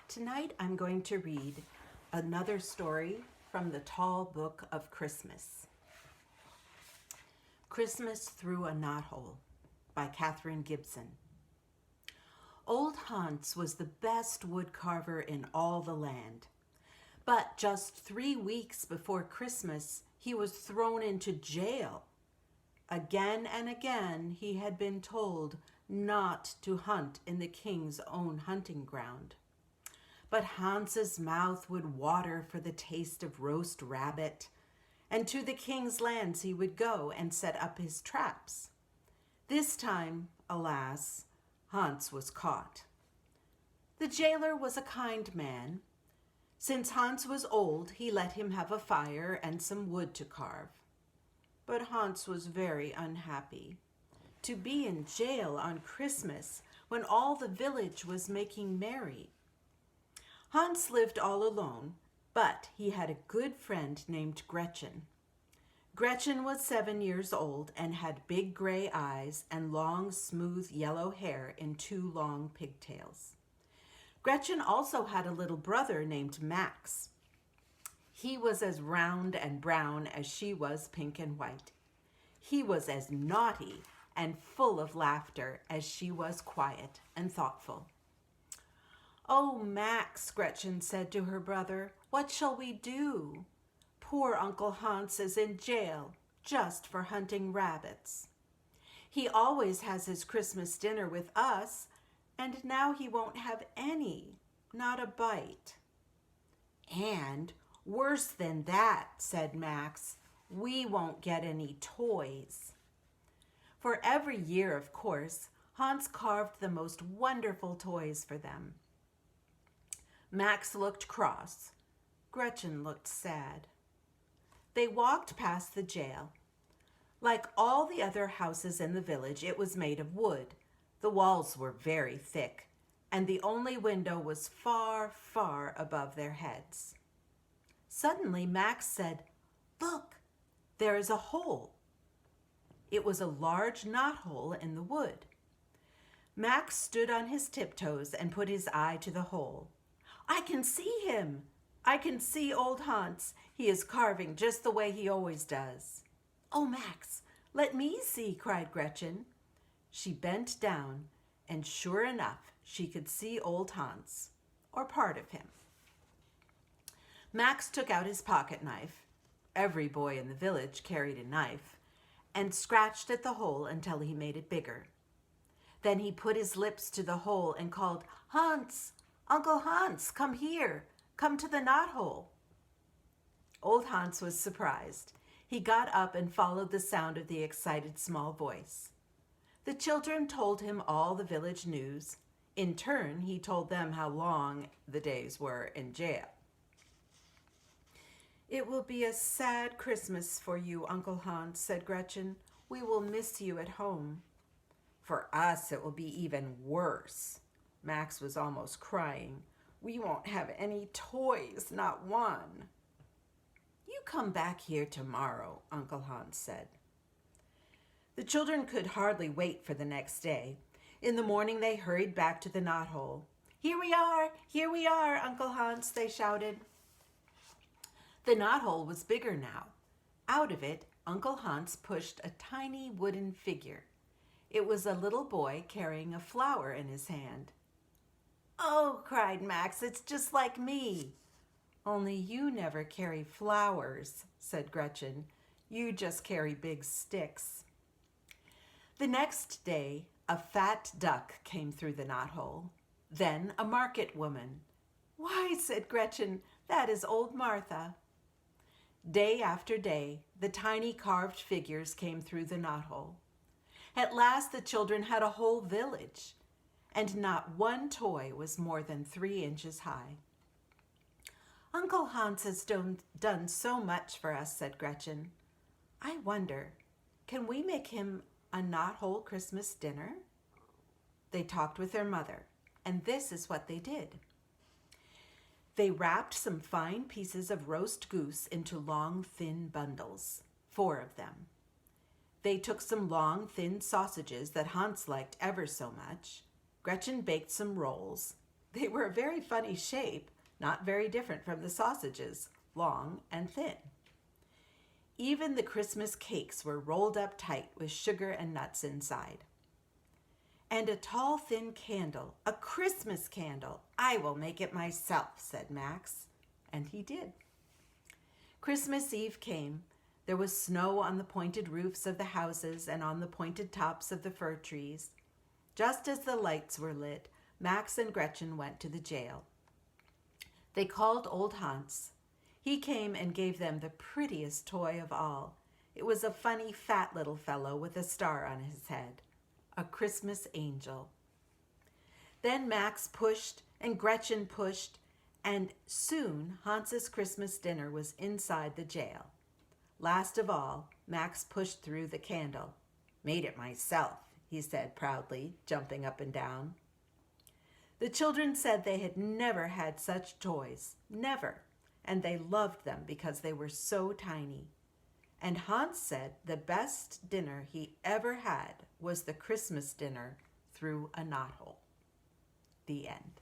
Tonight I'm going to read another story from the Tall Book of Christmas. Christmas Through a Knothole by Katherine Gibson. Old Hans was the best wood carver in all the land. But just 3 weeks before Christmas, he was thrown into jail. Again and again he had been told not to hunt in the king's own hunting ground. But Hans's mouth would water for the taste of roast rabbit, and to the king's lands he would go and set up his traps. This time, alas, Hans was caught. The jailer was a kind man. Since Hans was old, he let him have a fire and some wood to carve. But Hans was very unhappy. To be in jail on Christmas when all the village was making merry. Hans lived all alone, but he had a good friend named Gretchen. Gretchen was 7 years old and had big gray eyes and long, smooth yellow hair in 2 long pigtails. Gretchen also had a little brother named Max. He was as round and brown as she was pink and white. He was as naughty and full of laughter as she was quiet and thoughtful. "Oh, Max," Gretchen said to her brother, "what shall we do? Poor Uncle Hans is in jail just for hunting rabbits. He always has his Christmas dinner with us, and now he won't have any, not a bite." "And worse than that," said Max, "we won't get any toys." For every year, of course, Hans carved the most wonderful toys for them. Max looked cross. Gretchen looked sad. They walked past the jail. Like all the other houses in the village, it was made of wood. The walls were very thick, and the only window was far, far above their heads. Suddenly, Max said, "Look, there is a hole." It was a large knothole in the wood. Max stood on his tiptoes and put his eye to the hole. "I can see him. I can see old Hans. He is carving just the way he always does." "Oh, Max, let me see," cried Gretchen. She bent down, and sure enough, she could see old Hans, or part of him. Max took out his pocket knife. Every boy in the village carried a knife, and scratched at the hole until he made it bigger. Then he put his lips to the hole and called, "Hans! Uncle Hans, come here. Come to the knothole." Old Hans was surprised. He got up and followed the sound of the excited small voice. The children told him all the village news. In turn, he told them how long the days were in jail. "It will be a sad Christmas for you, Uncle Hans," said Gretchen. "We will miss you at home." "For us, it will be even worse." Max was almost crying. "We won't have any toys, not one." "You come back here tomorrow," Uncle Hans said. The children could hardly wait for the next day. In the morning, they hurried back to the knothole. Here we are, Uncle Hans," they shouted. The knothole was bigger now. Out of it, Uncle Hans pushed a tiny wooden figure. It was a little boy carrying a flower in his hand. "Oh," cried Max, "it's just like me." "Only you never carry flowers," said Gretchen. "You just carry big sticks." The next day, a fat duck came through the knothole. Then a market woman. "Why," said Gretchen, "that is old Martha." Day after day, the tiny carved figures came through the knothole. At last, the children had a whole village, and not one toy was more than 3 inches high. "Uncle Hans has done so much for us," said Gretchen. "I wonder, can we make him a knothole Christmas dinner?" They talked with their mother, and this is what they did. They wrapped some fine pieces of roast goose into long, thin bundles, 4 of them. They took some long, thin sausages that Hans liked ever so much. Gretchen baked some rolls. They were a very funny shape, not very different from the sausages, long and thin. Even the Christmas cakes were rolled up tight with sugar and nuts inside. And a tall, thin candle, a Christmas candle. I will make it myself, said Max. And he did. Christmas Eve came. There was snow on the pointed roofs of the houses and on the pointed tops of the fir trees. Just as the lights were lit, Max and Gretchen went to the jail. They called old Hans. He came and gave them the prettiest toy of all. It was a funny, fat little fellow with a star on his head. A Christmas angel. Then Max pushed and Gretchen pushed, and soon Hans's Christmas dinner was inside the jail. Last of all, Max pushed through the candle. Made it myself, he said proudly, jumping up and down. The children said they had never had such toys, never, and they loved them because they were so tiny. And Hans said the best dinner he ever had was the Christmas dinner through a knothole. The end.